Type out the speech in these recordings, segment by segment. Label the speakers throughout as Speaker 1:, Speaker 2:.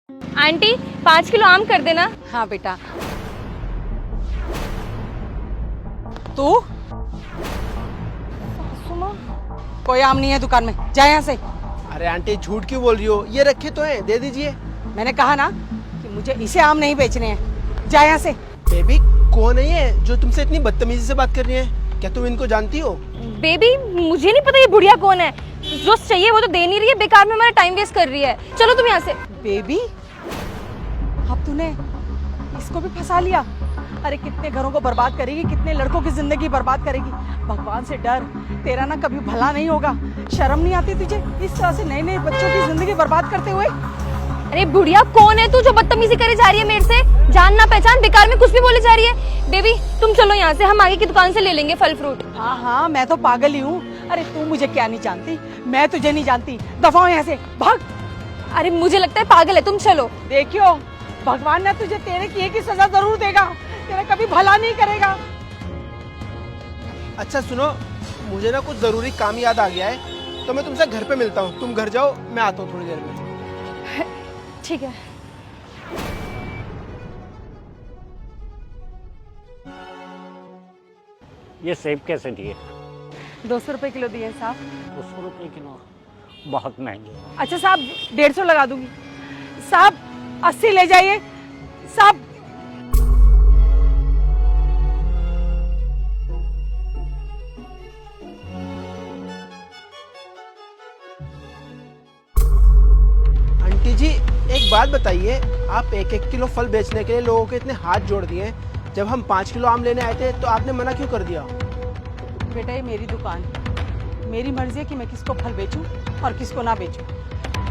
Speaker 1: Aunty 5 kilo आम कर देना।
Speaker 2: हाँ बेटा। तू?
Speaker 1: सुनो,
Speaker 2: कोई आम नहीं है दुकान में, जा यहाँ से।
Speaker 3: अरे आंटी झूठ क्यों बोल रही हो? ये रखे तो हैं, दे दीजिए।
Speaker 2: मैंने कहा ना कि मुझे इसे आम नहीं बेचने हैं, जा यहाँ से।
Speaker 3: बेबी कौन है ये जो तुमसे इतनी बदतमीजी से बात कर रही है? क्या तुम इनको जानती हो?
Speaker 1: बेबी मुझे नहीं पता ये बुढ़िया कौन है। जो चाहिए वो तो दे नहीं रही है, बेकार में हमारा टाइम वेस्ट कर रही है। चलो तुम यहाँ से।
Speaker 2: बेबी, अब तूने इसको भी फंसा लिया। अरे कितने घरों को बर्बाद करेगी, कितने लड़कों की जिंदगी बर्बाद करेगी। भगवान से डर, तेरा ना कभी भला नहीं होगा। शर्म नहीं आती तुझे इस तरह से नए नए बच्चों की जिंदगी बर्बाद करते हुए?
Speaker 1: अरे बुढ़िया कौन है तू जो बदतमीजी करे जा रही है मेरे से? जान ना पहचान बेकार में कुछ भी बोले जा रही है। बेबी तुम चलो यहाँ से, हम आगे की दुकान से ले लेंगे फल फ्रूट।
Speaker 2: हाँ हाँ, मैं तो पागल ही हूँ। अरे तू मुझे क्या नहीं जानती, मैं तुझे नहीं जानती। दफा हो यहाँ से, भाग।
Speaker 1: अरे मुझे लगता है पागल है, तुम चलो।
Speaker 2: देखियो, भगवान ने तुझे तेरे किए की सजा जरूर देगा, तेरा कभी भला नहीं करेगा।
Speaker 3: अच्छा सुनो, मुझे ना कुछ जरूरी काम याद आ गया है, तो मैं तुमसे घर पे मिलता हूँ। तुम घर जाओ, मैं आता हूँ थोड़ी देर में।
Speaker 1: ठीक है।
Speaker 4: ये सेब कैसे दिए?
Speaker 2: 200 रुपए किलो दिए साहब।
Speaker 4: 200 रुपये किलो, बहुत महंगे हैं।
Speaker 2: अच्छा साहब, 150 लगा दूंगी। साहब 80 ले जाइए साहब।
Speaker 3: आंटी जी एक बात बताइए, आप 1-1 किलो फल बेचने के लिए लोगों के इतने हाथ जोड़ दिए, जब हम 5 किलो आम लेने आए थे तो आपने मना क्यों कर दिया?
Speaker 2: बेटा ये मेरी दुकान है, मेरी मर्जी है कि मैं किसको फल बेचूं और किसको ना बेचूं।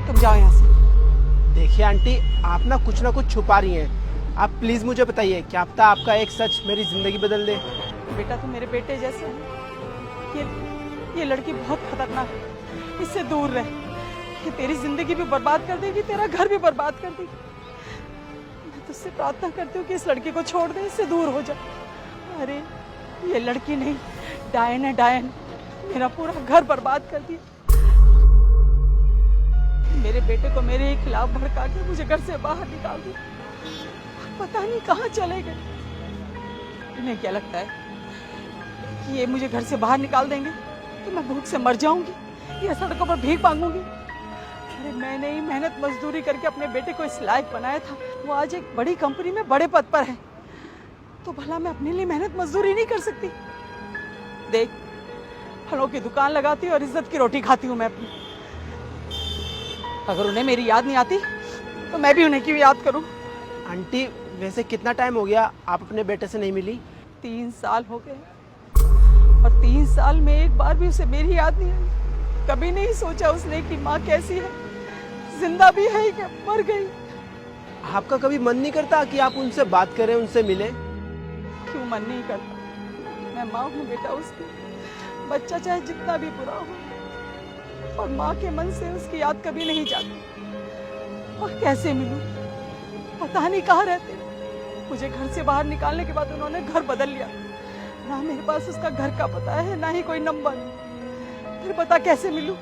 Speaker 2: तुम जाओ यहाँ से।
Speaker 3: देखिए आंटी, आप ना कुछ छुपा रही हैं। आप प्लीज मुझे बताइए, क्या पता आपका एक सच मेरी जिंदगी बदल दे।
Speaker 2: बेटा तुम मेरे बेटे जैसे है। ये लड़की बहुत खतरनाक है, इससे दूर रह। ये तेरी जिंदगी भी बर्बाद कर देगी, तेरा घर भी बर्बाद कर देगी। मैं तुझसे प्रार्थना करती हूँ कि इस लड़की को छोड़ दे, इससे दूर हो जा। अरे ये लड़की नहीं, डायन है डायन। मेरा पूरा घर बर्बाद कर दिया। मेरे बेटे को मेरे ही खिलाफ भड़का के मुझे घर से बाहर निकाल दिया। पता नहीं कहाँ चले गए। इन्हें क्या लगता है कि ये मुझे घर से बाहर निकाल देंगे तो मैं भूख से मर जाऊंगी या सड़कों पर भीख मांगूंगी? अरे मैंने ही मेहनत मजदूरी करके अपने बेटे को इस लायक बनाया था। वो आज एक बड़ी कंपनी में बड़े पद पर है, तो भला मैं अपने लिए मेहनत मजदूरी नहीं कर सकती? देख, फलों की दुकान लगाती हूँ और इज्जत की रोटी खाती हूँ मैं अपनी। अगर उन्हें मेरी याद नहीं आती तो मैं भी उन्हें क्यों याद करूं?
Speaker 3: आंटी वैसे कितना टाइम हो गया आप अपने बेटे से नहीं मिली?
Speaker 2: 3 साल हो गए, और 3 साल में एक बार भी उसे मेरी याद नहीं आई। कभी नहीं सोचा उसने कि माँ कैसी है, जिंदा भी है कि मर गई।
Speaker 3: आपका कभी मन नहीं करता कि आप उनसे बात करें, उनसे मिलें?
Speaker 2: क्यों मन नहीं करता? मैं माँ हूँ बेटा उसकी। बच्चा चाहे जितना भी बुरा हो, और माँ के मन से उसकी याद कभी नहीं जाती। और कैसे मिलूं? पता नहीं कहाँ रहते। मुझे घर से बाहर निकालने के बाद उन्होंने घर बदल लिया। ना मेरे पास उसका घर का पता है, ना ही कोई नंबर। फिर पता कैसे मिलूं?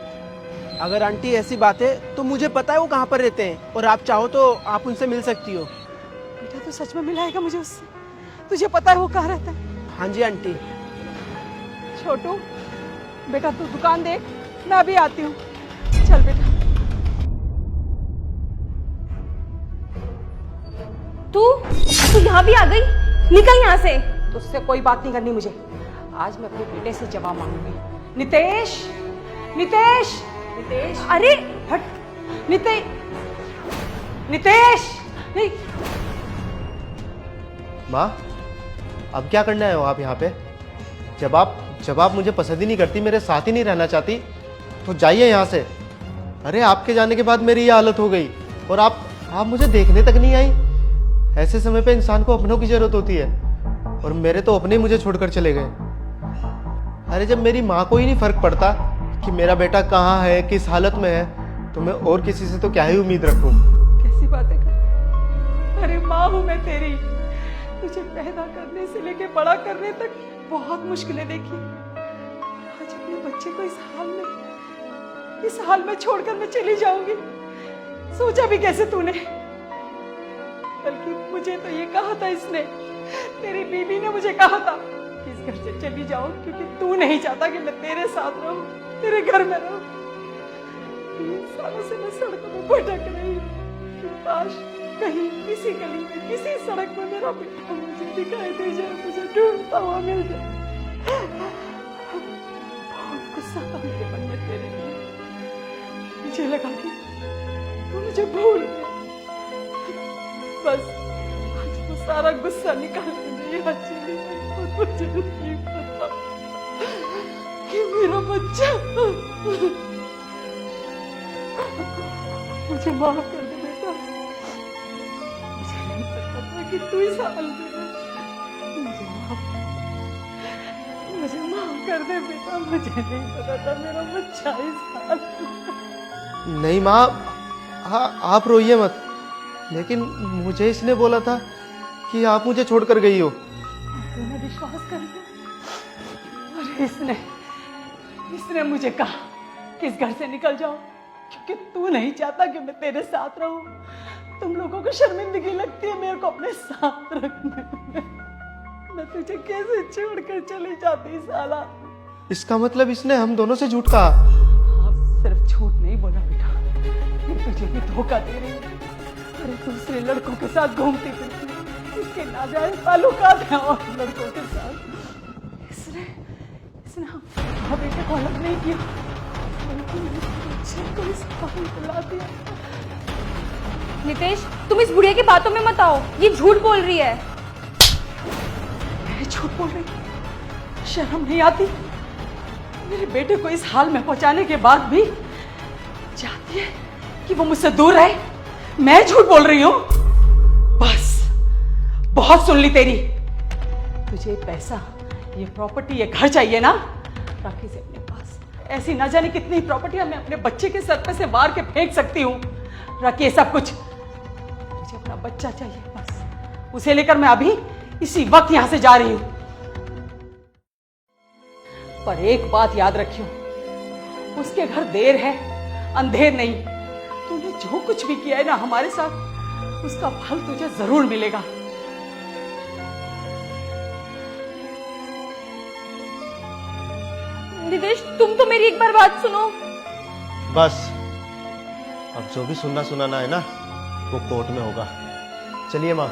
Speaker 3: अगर आंटी ऐसी बात है तो मुझे पता है वो कहाँ पर रहते हैं, और आप चाहो तो आप उनसे मिल सकती हो।
Speaker 2: बेटा तू सच में मिलाएगा मुझे उससे? तुझे पता है वो कहाँ रहता है?
Speaker 3: हाँ जी आंटी।
Speaker 2: छोटू बेटा तू दुकान देख, मैं अभी आती हूँ। चल बेटा।
Speaker 1: तू यहाँ भी आ गई? निकल यहाँ से।
Speaker 2: तुझसे कोई बात नहीं करनी मुझे। आज मैं अपने बेटे से जवाब मांगूंगी। नितेश, नितेश, नितेश।
Speaker 1: अरे
Speaker 2: हट। नितेश नहीं।
Speaker 5: माँ, अब क्या करना है आप यहाँ पे? जब आप मुझे पसंद ही नहीं करती, मेरे साथ ही नहीं रहना चाहती, तो जाइए यहाँ से। अरे आपके जाने के बाद मेरी ये हालत हो गई, और आप मुझे देखने तक नहीं आई। ऐसे समय पे इंसान को अपनों की जरूरत होती है, और मेरे तो अपने मुझे छोड़कर चले गए। अरे जब मेरी माँ को ही नहीं फर्क पड़ता कि मेरा बेटा कहाँ है, किस हालत में है, तो मैं और किसी से तो क्या ही उम्मीद रखूं?
Speaker 2: कैसी बातें कर। अरे माँ हूं मैं तेरी। तुझे पैदा करने से लेके बड़ा करने तक बहुत मुश्किलें देखी। आज अपने बच्चे को इस हाल में छोड़कर मैं चली जाऊंगी। सोचा भी कैसे तूने? बल्कि मुझे तो ये कहा था इसने, तेरी बीबी ने मुझे कहा था कि इस घर से चली जाओ क्योंकि तू नहीं चाहता कि मैं तेरे साथ रहूं, तेरे घर में रहूं। 3 सालों से मैं सड़कों में भटक रही हूँ। काश कहीं किसी गली में, किसी सड़क में मेरा बेटा मुझे दिखाई दे जाए, मुझे ढूंढता हुआ मिल जाए। बहुत गुस्सा था मेरे मन में तेरे लिए। मुझे लगा कि तू मुझे भूल गया। बस आज वो सारा गुस्सा निकालने में यहाँ चली गई और मुझे नहीं पता कि मेरा बच्चा, मुझे माफ कर दे बेटा। मुझे नहीं पता था कि तू इस हाल में है। मुझे माफ कर दे बेटा। मुझे नहीं पता था मेरा बच्चा इस हाल में।
Speaker 5: नहीं माँ, हाँ आप रोइए मत, लेकिन मुझे इसने बोला था कि आप मुझे छोड़कर गई हो।
Speaker 2: तूने विश्वास कर लिया और इसने मुझे कहा कि इस घर से निकल जाओ क्योंकि तू नहीं चाहता कि मैं तेरे साथ रहूं। तुम लोगों को शर्मिंदगी लगती है मेरे को अपने साथ रखने में। मैं तुझे कैसे छोड़कर चली जाती साला।
Speaker 5: इसका मतलब इसने हम दोनों से झूठ कहा।
Speaker 2: आप सिर्फ झूठ नहीं बोला बेटा, ये तुझे भी धोखा दे रही है। अरे दूसरे लड़कों के साथ घूमती फिरती है, इसके नाजायज ताल्लुकात हैं और लड़कों के साथ। इसने हाँ बेटे को अलग नहीं किया, बल्कि मुझे को इस पानी पिला दिया।
Speaker 1: नितेश, तुम इस बुढ़िया की बातों में मत आओ, ये झूठ बोल रही है।
Speaker 2: मैं झूठ बोल रही? शर्म नहीं आती? मेरे बेटे को इस हाल में पहुंचाने के बाद भी चाहती है कि वो मुझसे दूर रहे। मैं झूठ बोल रही हूं? बस बहुत सुन ली तेरी। तुझे पैसा, ये प्रॉपर्टी, ये घर चाहिए ना, रख इसे अपने पास। ऐसी ना जाने कितनी प्रॉपर्टियां मैं अपने बच्चे के सर पे से मार के फेंक सकती हूं। रखिए सब कुछ। मुझे अपना बच्चा चाहिए बस। उसे लेकर मैं अभी इसी वक्त यहां से जा रही हूं। पर एक बात याद रखियो, उसके घर देर है, अंधेर नहीं। तूने जो कुछ भी किया है ना हमारे साथ, उसका फल तुझे जरूर मिलेगा।
Speaker 1: नितेश, तुम तो मेरी एक बार बात सुनो।
Speaker 5: बस अब जो भी सुनना सुनाना है ना, वो कोर्ट में होगा। चलिए माँ।